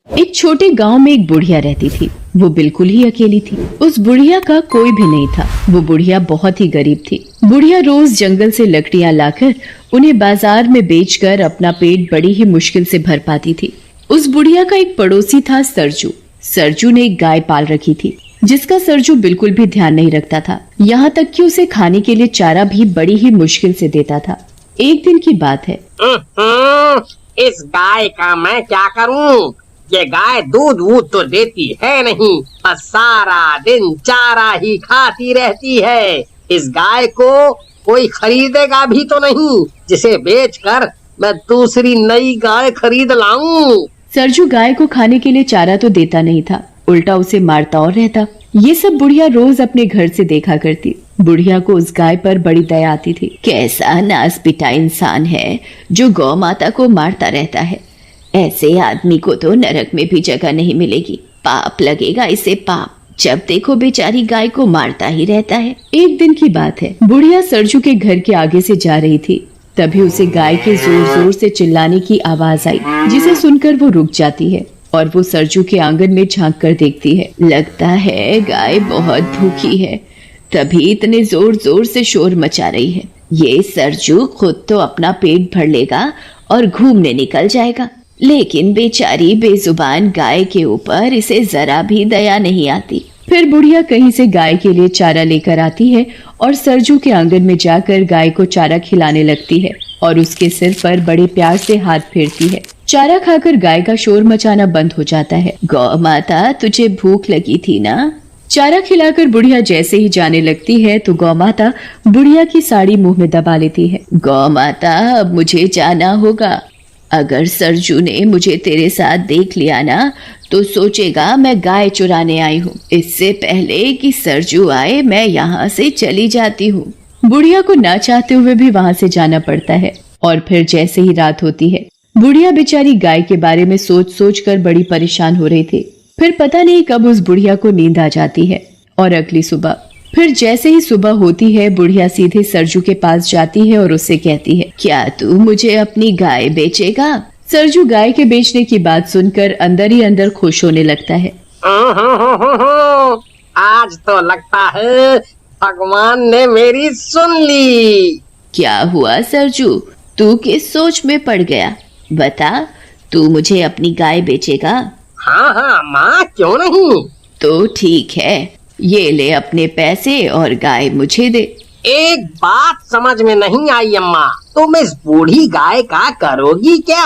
एक छोटे गांव में एक बुढ़िया रहती थी। वो बिल्कुल ही अकेली थी। उस बुढ़िया का कोई भी नहीं था। वो बुढ़िया बहुत ही गरीब थी। बुढ़िया रोज जंगल से लकड़ियां लाकर उन्हें बाजार में बेचकर अपना पेट बड़ी ही मुश्किल से भर पाती थी। उस बुढ़िया का एक पड़ोसी था सरजू। सरजू ने एक गाय पाल रखी थी, जिसका सरजू बिल्कुल भी ध्यान नहीं रखता था। यहाँ तक कि उसे खाने के लिए चारा भी बड़ी ही मुश्किल से देता था। एक दिन की बात है। इस गाय का मैं क्या करूं? ये गाय दूध वूध तो देती है नहीं, बस सारा दिन चारा ही खाती रहती है। इस गाय को कोई खरीदेगा भी तो नहीं, जिसे बेचकर मैं दूसरी नई गाय खरीद लाऊं। सरजू गाय को खाने के लिए चारा तो देता नहीं था, उल्टा उसे मारता और रहता। ये सब बुढ़िया रोज अपने घर से देखा करती। बुढ़िया को उस गाय पर बड़ी दया आती थी। कैसा नास पिटा इंसान है जो गौ माता को मारता रहता है। ऐसे आदमी को तो नरक में भी जगह नहीं मिलेगी। पाप लगेगा इसे, पाप। जब देखो बेचारी गाय को मारता ही रहता है। एक दिन की बात है। बुढ़िया सरजू के घर के आगे से जा रही थी, तभी उसे गाय के जोर जोर से चिल्लाने की आवाज आई, जिसे सुनकर वो रुक जाती है और वो सरजू के आंगन में झांक कर देखती है। लगता है गाय बहुत भूखी है, तभी इतने जोर जोर से शोर मचा रही है। ये सरजू खुद तो अपना पेट भर लेगा और घूमने निकल जाएगा, लेकिन बेचारी बेजुबान गाय के ऊपर इसे जरा भी दया नहीं आती। फिर बुढ़िया कहीं से गाय के लिए चारा लेकर आती है और सरजू के आंगन में जाकर गाय को चारा खिलाने लगती है और उसके सिर पर बड़े प्यार से हाथ फेरती है। चारा खाकर गाय का शोर मचाना बंद हो जाता है। गौ माता, तुझे भूख लगी थी ना? चारा खिलाकर बुढ़िया जैसे ही जाने लगती है तो गौ माता बुढ़िया की साड़ी मुंह में दबा लेती है। गौ माता, अब मुझे जाना होगा। अगर सरजू ने मुझे तेरे साथ देख लिया ना तो सोचेगा मैं गाय चुराने आई हूँ। इससे पहले कि सरजू आए मैं यहाँ से चली जाती हूँ। बुढ़िया को ना चाहते हुए भी वहाँ से जाना पड़ता है और फिर जैसे ही रात होती है, बुढ़िया बेचारी गाय के बारे में सोच सोच कर बड़ी परेशान हो रही थी। फिर पता नहीं कब उस बुढ़िया को नींद आ जाती है और अगली सुबह फिर जैसे ही सुबह होती है, बुढ़िया सीधे सरजू के पास जाती है और उससे कहती है, क्या तू मुझे अपनी गाय बेचेगा? सरजू गाय के बेचने की बात सुनकर अंदर ही अंदर खुश होने लगता है। आज तो लगता है भगवान ने मेरी सुन ली। क्या हुआ सरजू, तू किस सोच में पड़ गया? बता, तू मुझे अपनी गाय बेचेगा? हाँ हाँ माँ, क्यों नहीं। तो ठीक है, ये ले अपने पैसे और गाय मुझे दे। एक बात समझ में नहीं आई अम्मा, तुम इस बूढ़ी गाय का करोगी क्या?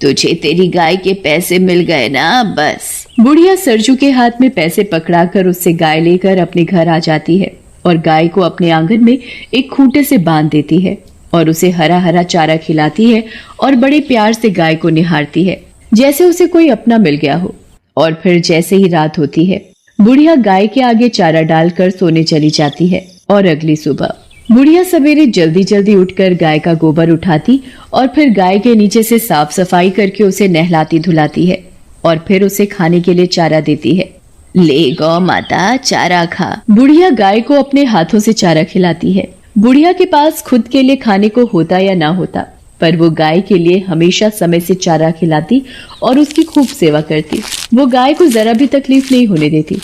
तुझे तेरी गाय के पैसे मिल गए ना, बस। बुढ़िया सरजू के हाथ में पैसे पकड़ाकर उससे गाय लेकर अपने घर आ जाती है और गाय को अपने आंगन में एक खूंटे से बांध देती है और उसे हरा हरा चारा खिलाती है और बड़े प्यार से गाय को निहारती है, जैसे उसे कोई अपना मिल गया हो। और फिर जैसे ही रात होती है, बुढ़िया गाय के आगे चारा डालकर सोने चली जाती है और अगली सुबह बुढ़िया सवेरे जल्दी जल्दी उठकर गाय का गोबर उठाती और फिर गाय के नीचे से साफ सफाई करके उसे नहलाती धुलाती है और फिर उसे खाने के लिए चारा देती है। ले गौ माता, चारा खा। बुढ़िया गाय को अपने हाथों से चारा खिलाती है। बुढ़िया के पास खुद के लिए खाने को होता या ना होता, पर वो गाय के लिए हमेशा समय से चारा खिलाती और उसकी खूब सेवा करती। वो गाय को जरा भी तकलीफ नहीं होने देती।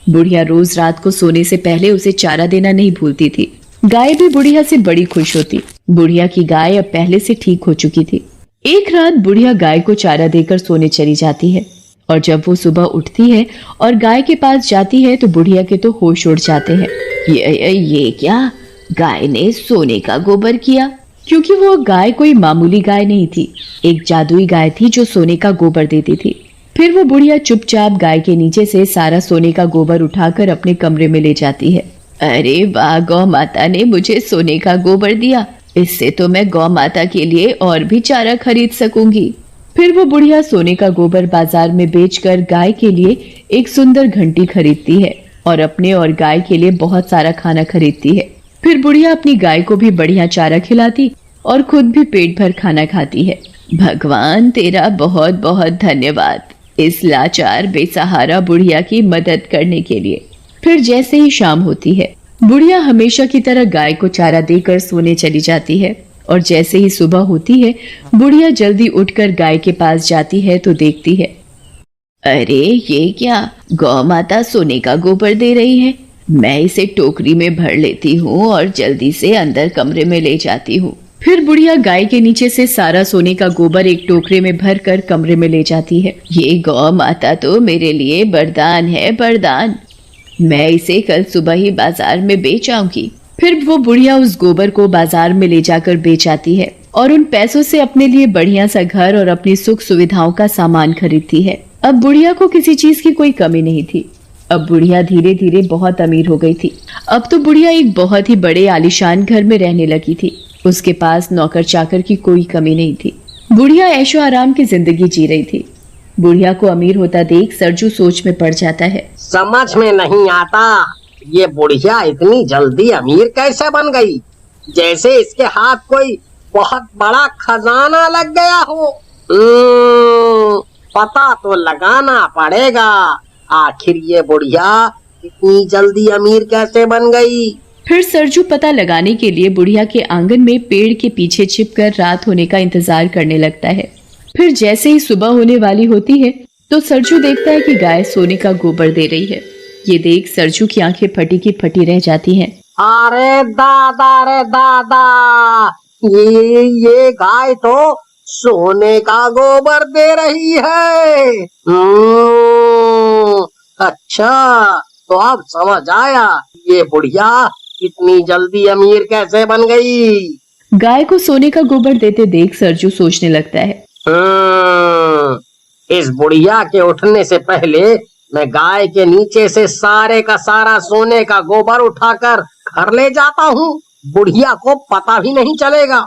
बुढ़िया रोज रात को सोने से पहले उसे चारा देना नहीं भूलती थी। गाय भी बुढ़िया से बड़ी खुश होती। बुढ़िया की गाय अब पहले से ठीक हो चुकी थी। एक रात बुढ़िया गाय को चारा देकर सोने चली जाती है और जब वो सुबह उठती है और गाय के पास जाती है तो बुढ़िया के तो होश उड़ जाते हैं। ये क्या? गाय ने सोने का गोबर किया? क्योंकि वो गाय कोई मामूली गाय नहीं थी, एक जादुई गाय थी जो सोने का गोबर देती थी। फिर वो बुढ़िया चुपचाप गाय के नीचे से सारा सोने का गोबर उठाकर अपने कमरे में ले जाती है। अरे वाह, गौ माता ने मुझे सोने का गोबर दिया, इससे तो मैं गौ माता के लिए और भी चारा खरीद सकूंगी। फिर वो बुढ़िया सोने का गोबर बाजार में बेचकर गाय के लिए एक सुंदर घंटी खरीदती है और अपने और गाय के लिए बहुत सारा खाना खरीदती है। फिर बुढ़िया अपनी गाय को भी बढ़िया चारा खिलाती और खुद भी पेट भर खाना खाती है। भगवान तेरा बहुत बहुत धन्यवाद इस लाचार बेसहारा बुढ़िया की मदद करने के लिए। फिर जैसे ही शाम होती है, बुढ़िया हमेशा की तरह गाय को चारा देकर सोने चली जाती है और जैसे ही सुबह होती है, बुढ़िया जल्दी उठकर गाय के पास जाती है तो देखती है अरे ये क्या, गौ माता सोने का गोबर दे रही है। मैं इसे टोकरी में भर लेती हूँ और जल्दी से अंदर कमरे में ले जाती हूँ। फिर बुढ़िया गाय के नीचे से सारा सोने का गोबर एक टोकरे में भर कर कमरे में ले जाती है। ये गौ माता तो मेरे लिए वरदान है, वरदान। मैं इसे कल सुबह ही बाजार में बेच आऊंगी। फिर वो बुढ़िया उस गोबर को बाजार में ले जाकर बेच आती है और उन पैसों से अपने लिए बढ़िया सा घर और अपनी सुख सुविधाओं का सामान खरीदती है। अब बुढ़िया को किसी चीज की कोई कमी नहीं थी। अब बुढ़िया धीरे धीरे बहुत अमीर हो गई थी। अब तो बुढ़िया एक बहुत ही बड़े आलीशान घर में रहने लगी थी। उसके पास नौकर चाकर की कोई कमी नहीं थी। बुढ़िया ऐशो आराम की जिंदगी जी रही थी। बुढ़िया को अमीर होता देख सरजू सोच में पड़ जाता है। समझ में नहीं आता, ये बुढ़िया इतनी जल्दी अमीर कैसे बन गई, जैसे इसके हाथ कोई बहुत बड़ा खजाना लग गया हो। पता तो लगाना पड़ेगा, आखिर ये बुढ़िया इतनी जल्दी अमीर कैसे बन गई। फिर सरजू पता लगाने के लिए बुढ़िया के आंगन में पेड़ के पीछे छिपकर रात होने का इंतजार करने लगता है। फिर जैसे ही सुबह होने वाली होती है तो सरजू देखता है कि गाय सोने का गोबर दे रही है। ये देख सरजू की आंखें फटी की फटी रह जाती हैं। अरे दादा रे दादा, ये गाय तो सोने का गोबर दे रही है। अच्छा, तो अब समझ आया ये बुढ़िया इतनी जल्दी अमीर कैसे बन गई। गाय को सोने का गोबर देते देख सरजू सोचने लगता है। इस बुढ़िया के उठने से पहले मैं गाय के नीचे से सारे का सारा सोने का गोबर उठाकर घर ले जाता हूँ, बुढ़िया को पता भी नहीं चलेगा।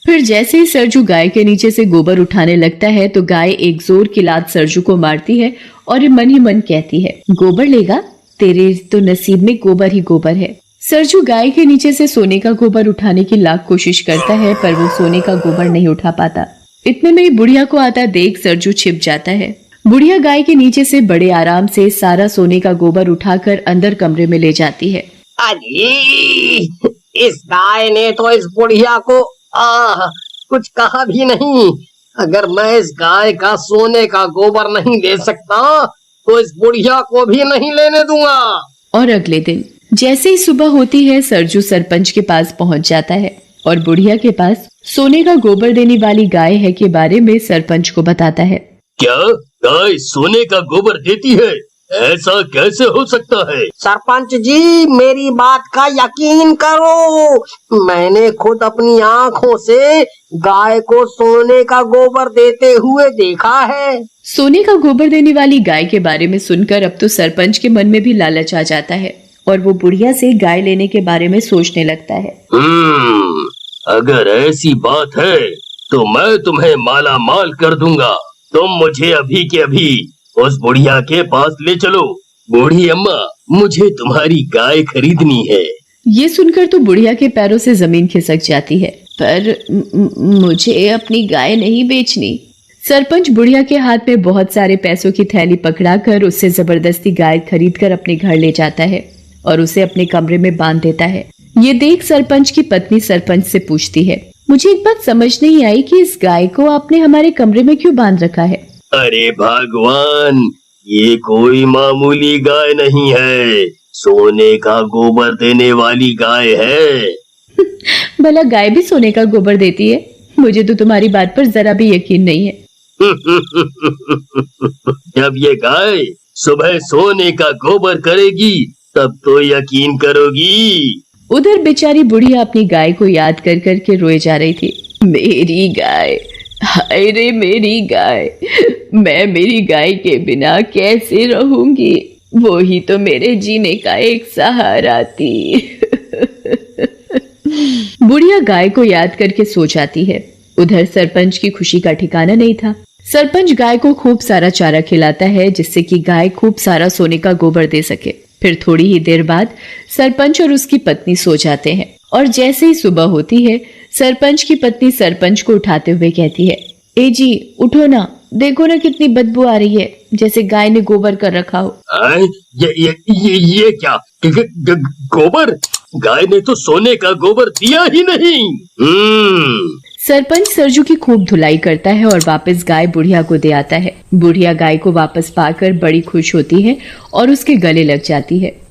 फिर जैसे ही सरजू गाय के नीचे से गोबर उठाने लगता है तो गाय एक जोर की लात सरजू को मारती है और मन ही मन कहती है, गोबर लेगा, तेरे तो नसीब में गोबर ही गोबर है। सरजू गाय के नीचे से सोने का गोबर उठाने की लाख कोशिश करता है पर वो सोने का गोबर नहीं उठा पाता। इतने में ही बुढ़िया को आता देख सरजू छिप जाता है। बुढ़िया गाय के नीचे से बड़े आराम से सारा सोने का गोबर उठाकर अंदर कमरे में ले जाती है। अजी, इस गाय ने तो इस बुढ़िया को कुछ कहा भी नहीं। अगर मैं इस गाय का सोने का गोबर नहीं ले सकता तो इस बुढ़िया को भी नहीं लेने दूंगा। और अगले दिन जैसे ही सुबह होती है सरजू सरपंच के पास पहुंच जाता है और बुढ़िया के पास सोने का गोबर देने वाली गाय है के बारे में सरपंच को बताता है। क्या गाय सोने का गोबर देती है? ऐसा कैसे हो सकता है? सरपंच जी, मेरी बात का यकीन करो, मैंने खुद अपनी आँखों से गाय को सोने का गोबर देते हुए देखा है। सोने का गोबर देने वाली गाय के बारे में सुनकर अब तो सरपंच के मन में भी लालच आ जाता है और वो बुढ़िया से गाय लेने के बारे में सोचने लगता है। अगर ऐसी बात है तो मैं तुम्हें माला माल कर दूंगा। तुम मुझे अभी के अभी उस बुढ़िया के पास ले चलो। बूढ़ी अम्मा, मुझे तुम्हारी गाय खरीदनी है। ये सुनकर तो बुढ़िया के पैरों से जमीन खिसक जाती है, पर मुझे अपनी गाय नहीं बेचनी। सरपंच बुढ़िया के हाथ में बहुत सारे पैसों की थैली पकड़ाकर उससे जबरदस्ती गाय खरीदकर अपने घर ले जाता है और उसे अपने कमरे में बांध देता है। ये देख सरपंच की पत्नी सरपंच से पूछती है, मुझे एक बात समझ नहीं आई कि इस गाय को आपने हमारे कमरे में क्यों बांध रखा है? अरे भगवान, ये कोई मामूली गाय नहीं है, सोने का गोबर देने वाली गाय है। भला गाय भी सोने का गोबर देती है? मुझे तो तुम्हारी बात पर जरा भी यकीन नहीं है। जब ये गाय सुबह सोने का गोबर करेगी तब तो यकीन करोगी। उधर बेचारी बुढ़िया अपनी गाय को याद कर कर के रोए जा रही थी। मेरी गाय, हाय रे मेरी गाय, मैं मेरी गाय के बिना कैसे रहूंगी? वो ही तो मेरे जीने का एक सहारा थी। बुढ़िया गाय को याद करके सो जाती है। उधर सरपंच की खुशी का ठिकाना नहीं था। सरपंच गाय को खूब सारा चारा खिलाता है जिससे कि गाय खूब सारा सोने का गोबर दे सके। फिर थोड़ी ही देर बाद सरपंच और उसकी पत्नी सो जाते हैं और जैसे ही सुबह होती है सरपंच की पत्नी सरपंच को उठाते हुए कहती है, ए जी उठो ना, देखो ना कितनी बदबू आ रही है, जैसे गाय ने गोबर कर रखा हो। ये क्या गोबर? गाय ने तो सोने का गोबर दिया ही नहीं। सरपंच सरजू की खूब धुलाई करता है और वापस गाय बुढ़िया को दे आता है। बुढ़िया गाय को वापस पाकर बड़ी खुश होती है और उसके गले लग जाती है।